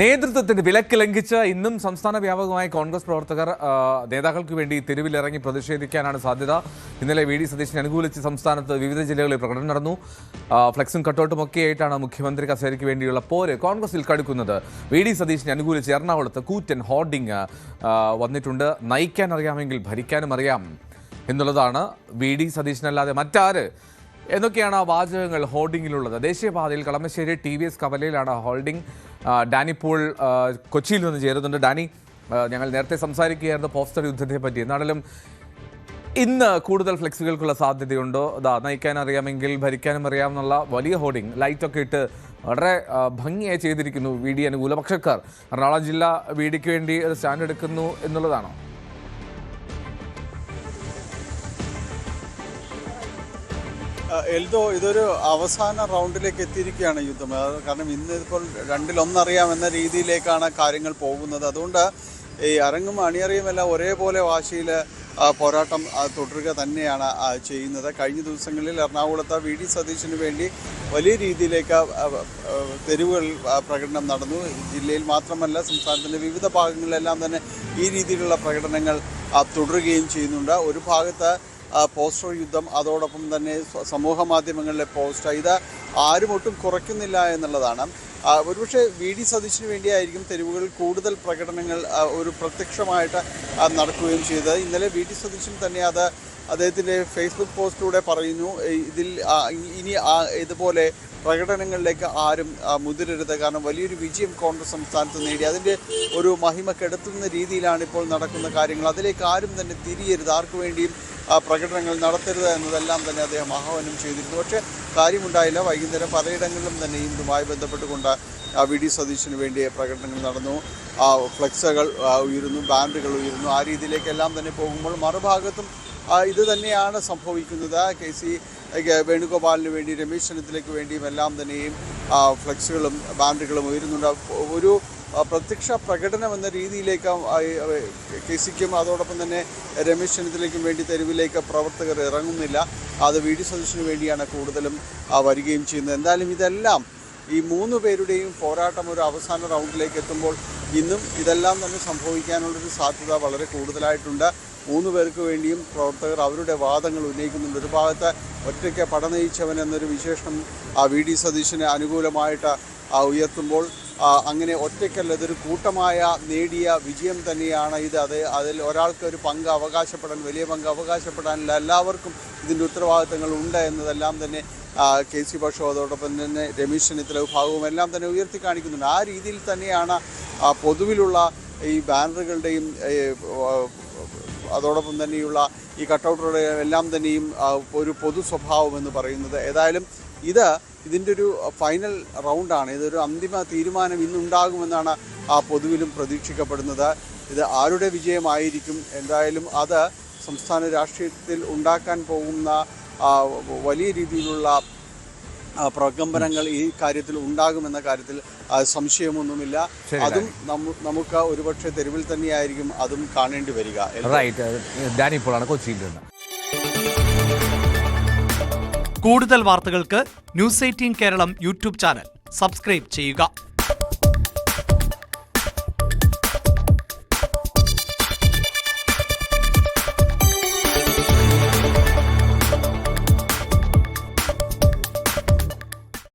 നേതൃത്വത്തിന്റെ വിലക്ക് ലംഘിച്ച് ഇന്നും സംസ്ഥാന വ്യാപകമായി കോൺഗ്രസ് പ്രവർത്തകർ നേതാക്കൾക്ക് വേണ്ടി തെരുവിലിറങ്ങി പ്രതിഷേധിക്കാനാണ് സാധ്യത. ഇന്നലെ വി ഡി സതീശനെ അനുകൂലിച്ച് സംസ്ഥാനത്ത് വിവിധ ജില്ലകളിൽ പ്രകടനം നടന്നു. ഫ്ലെക്സും കട്ടൗട്ടും ഒക്കെയായിട്ടാണ് മുഖ്യമന്ത്രി കസേരയ്ക്ക് വേണ്ടിയുള്ള പോര് കോൺഗ്രസിൽ കടുക്കുന്നത്. വി ഡി സതീശനെ അനുകൂലിച്ച് എറണാകുളത്ത് കൂറ്റൻ ഹോർഡിംഗ് വന്നിട്ടുണ്ട്. നയിക്കാൻ അറിയാമെങ്കിൽ ഭരിക്കാനും അറിയാം എന്നുള്ളതാണ് വി ഡി സതീശനല്ലാതെ മറ്റാര് എന്നൊക്കെയാണ് ആ വാചകങ്ങൾ ഹോർഡിങ്ങിലുള്ളത്. ദേശീയപാതയിൽ കളമശ്ശേരി TVS കവലയിലാണ് ഹോൾഡിംഗ്. ഡാനി പോൾ കൊച്ചിയിൽ നിന്ന് ചേരുന്നുണ്ട്. ഡാനി, ഞങ്ങൾ നേരത്തെ സംസാരിക്കുകയായിരുന്നു പോസ്റ്റർ യുദ്ധത്തെ പറ്റി. എന്നാലും ഇന്ന് കൂടുതൽ ഫ്ലെക്സുകൾക്കുള്ള സാധ്യതയുണ്ടോ? നയിക്കാൻ അറിയാമെങ്കിൽ ഭരിക്കാനും അറിയാമെന്നുള്ള വലിയ ഹോർഡിംഗ് ലൈറ്റൊക്കെ ഇട്ട് വളരെ ഭംഗിയായി ചെയ്തിരിക്കുന്നു വി ഡി അനുകൂല പക്ഷക്കാർ. എറണാകുളം ജില്ല വി ഡിക്ക് വേണ്ടി ഒരു സ്റ്റാൻഡ് എടുക്കുന്നു എന്നുള്ളതാണോ? എൽദോ, ഇതൊരു അവസാന റൗണ്ടിലേക്ക് എത്തിയിരിക്കുകയാണ് യുദ്ധം. കാരണം ഇന്ന് ഇപ്പോൾ രണ്ടിലൊന്നറിയാമെന്ന രീതിയിലേക്കാണ് കാര്യങ്ങൾ പോകുന്നത്. അതുകൊണ്ട് ഈ അരങ്ങും അണിയറിയുമെല്ലാം ഒരേപോലെ വാശിയിൽ പോരാട്ടം തുടരുക തന്നെയാണ് ചെയ്യുന്നത്. കഴിഞ്ഞ ദിവസങ്ങളിൽ എറണാകുളത്ത് വി ഡി സതീശന് വേണ്ടി വലിയ രീതിയിലേക്ക് തെരുവുകൾ പ്രകടനം നടന്നു. ജില്ലയിൽ മാത്രമല്ല, സംസ്ഥാനത്തിൻ്റെ വിവിധ ഭാഗങ്ങളിലെല്ലാം തന്നെ ഈ രീതിയിലുള്ള പ്രകടനങ്ങൾ തുടരുകയും ചെയ്യുന്നുണ്ട്. ഒരു ഭാഗത്ത് പോസ്റ്റർ യുദ്ധം, അതോടൊപ്പം തന്നെ സമൂഹ മാധ്യമങ്ങളിലെ പോസ്റ്റ്, ഇത് ആരും ഒട്ടും കുറയ്ക്കുന്നില്ല എന്നുള്ളതാണ്. ഒരുപക്ഷെ വി ഡി സതീശന് വേണ്ടിയായിരിക്കും തെരുവുകളിൽ കൂടുതൽ പ്രകടനങ്ങൾ ഒരു പ്രത്യക്ഷമായിട്ട് നടക്കുകയും ചെയ്തത്. ഇന്നലെ വി ഡി സതീശൻ തന്നെ അത് അദ്ദേഹത്തിൻ്റെ ഫേസ്ബുക്ക് പോസ്റ്റിലൂടെ പറയുന്നു. ഇതിൽ ഇനി ഇതുപോലെ പ്രകടനങ്ങളിലേക്ക് ആരും മുതിരരുത്. കാരണം വലിയൊരു വിജയം കോൺഗ്രസ് സംസ്ഥാനത്ത് നേടി, അതിൻ്റെ ഒരു മഹിമ കെടുത്തുന്ന രീതിയിലാണ് ഇപ്പോൾ നടക്കുന്ന കാര്യങ്ങൾ. അതിലേക്ക് ആരും തന്നെ തിരിയരുത്, ആർക്കു വേണ്ടിയും പ്രകടനങ്ങൾ നടത്തരുത് എന്നതെല്ലാം തന്നെ അദ്ദേഹം ആഹ്വാനം ചെയ്തിരുന്നു. പക്ഷേ കാര്യമുണ്ടായില്ല. വൈകുന്നേരം പലയിടങ്ങളിലും തന്നെ ഇതുമായി ബന്ധപ്പെട്ടുകൊണ്ട് വി ഡി സതീശന് വേണ്ടി പ്രകടനങ്ങൾ നടന്നു. ഫ്ലെക്സുകൾ ഉയരുന്നു, ബാൻഡുകൾ ഉയരുന്നു. ആ രീതിയിലേക്കെല്ലാം തന്നെ പോകുമ്പോൾ മറുഭാഗത്തും ഇത് തന്നെയാണ് സംഭവിക്കുന്നത്. KC വേണുഗോപാലിന് വേണ്ടി, രമേശ് ചെന്നിത്തലയ്ക്ക് വേണ്ടിയും എല്ലാം തന്നെയും ഫ്ലെക്സുകളും ബാൻഡുകളും ഉയരുന്നുണ്ട്. ഒരു പ്രത്യക്ഷ പ്രകടനം എന്ന രീതിയിലേക്ക് KCക്കും അതോടൊപ്പം തന്നെ രമേശ് ചെന്നിത്തലയ്ക്കും വേണ്ടി തെരുവിലേക്ക് പ്രവർത്തകർ ഇറങ്ങുന്നില്ല. അത് വി ഡി സതീശന് വേണ്ടിയാണ് കൂടുതലും വരികയും ചെയ്യുന്നത്. എന്തായാലും ഇതെല്ലാം ഈ മൂന്ന് പേരുടെയും പോരാട്ടം ഒരു അവസാന റൗണ്ടിലേക്ക് എത്തുമ്പോൾ ഇന്നും ഇതെല്ലാം തന്നെ സംഭവിക്കാനുള്ളൊരു സാധ്യത വളരെ കൂടുതലായിട്ടുണ്ട്. മൂന്ന് പേർക്ക് വേണ്ടിയും പ്രവർത്തകർ അവരുടെ വാദങ്ങൾ ഉന്നയിക്കുന്നുണ്ട്. ഒരു ഭാഗത്ത് ഒറ്റയ്ക്ക് പടനയിച്ചവൻ എന്നൊരു വിശേഷണം വി ഡി സതീശന് അനുകൂലമായിട്ട് ഉയർത്തുമ്പോൾ, അങ്ങനെ ഒറ്റയ്ക്കല്ല, ഇതൊരു കൂട്ടമായ നേടിയ വിജയം തന്നെയാണ് ഇത്. അതിൽ ഒരാൾക്ക് ഒരു പങ്ക് അവകാശപ്പെടാൻ, വലിയ പങ്ക് അവകാശപ്പെടാനില്ല, എല്ലാവർക്കും ഇതിൻ്റെ ഉത്തരവാദിത്തങ്ങൾ ഉണ്ട് എന്നതെല്ലാം തന്നെ KC പക്ഷവും അതോടൊപ്പം തന്നെ രമേശ് ചെന്നിത്തല വിഭാഗവും എല്ലാം തന്നെ ഉയർത്തി കാണിക്കുന്നുണ്ട്. ആ രീതിയിൽ തന്നെയാണ് പൊതുവിലുള്ള ഈ ബാനറുകളുടെയും അതോടൊപ്പം തന്നെയുള്ള ഈ കട്ടൗട്ടുകളുടെ എല്ലാം തന്നെയും ഒരു പൊതു സ്വഭാവം എന്ന് പറയുന്നത്. ഏതായാലും ഇതിൻ്റെ ഒരു ഫൈനൽ റൗണ്ടാണ്. ഇതൊരു അന്തിമ തീരുമാനം ഇന്നുണ്ടാകുമെന്നാണ് പൊതുവിലും പ്രതീക്ഷിക്കപ്പെടുന്നത്. ഇത് ആരുടെ വിജയമായിരിക്കും? എന്തായാലും അത് സംസ്ഥാന രാഷ്ട്രീയത്തിൽ ഉണ്ടാക്കാൻ പോകുന്ന വലിയ രീതിയിലുള്ള പ്രകമ്പനങ്ങൾ ഈ കാര്യത്തിൽ ഉണ്ടാകുമെന്ന കാര്യത്തിൽ സംശയമൊന്നുമില്ല. അതും നമുക്ക് ഒരുപക്ഷെ തെരുവിൽ തന്നെയായിരിക്കും അതും കാണേണ്ടി വരിക. കൂടുതൽ വാർത്തകൾക്ക് News 18 Keralam YouTube channel subscribe ചെയ്യുക.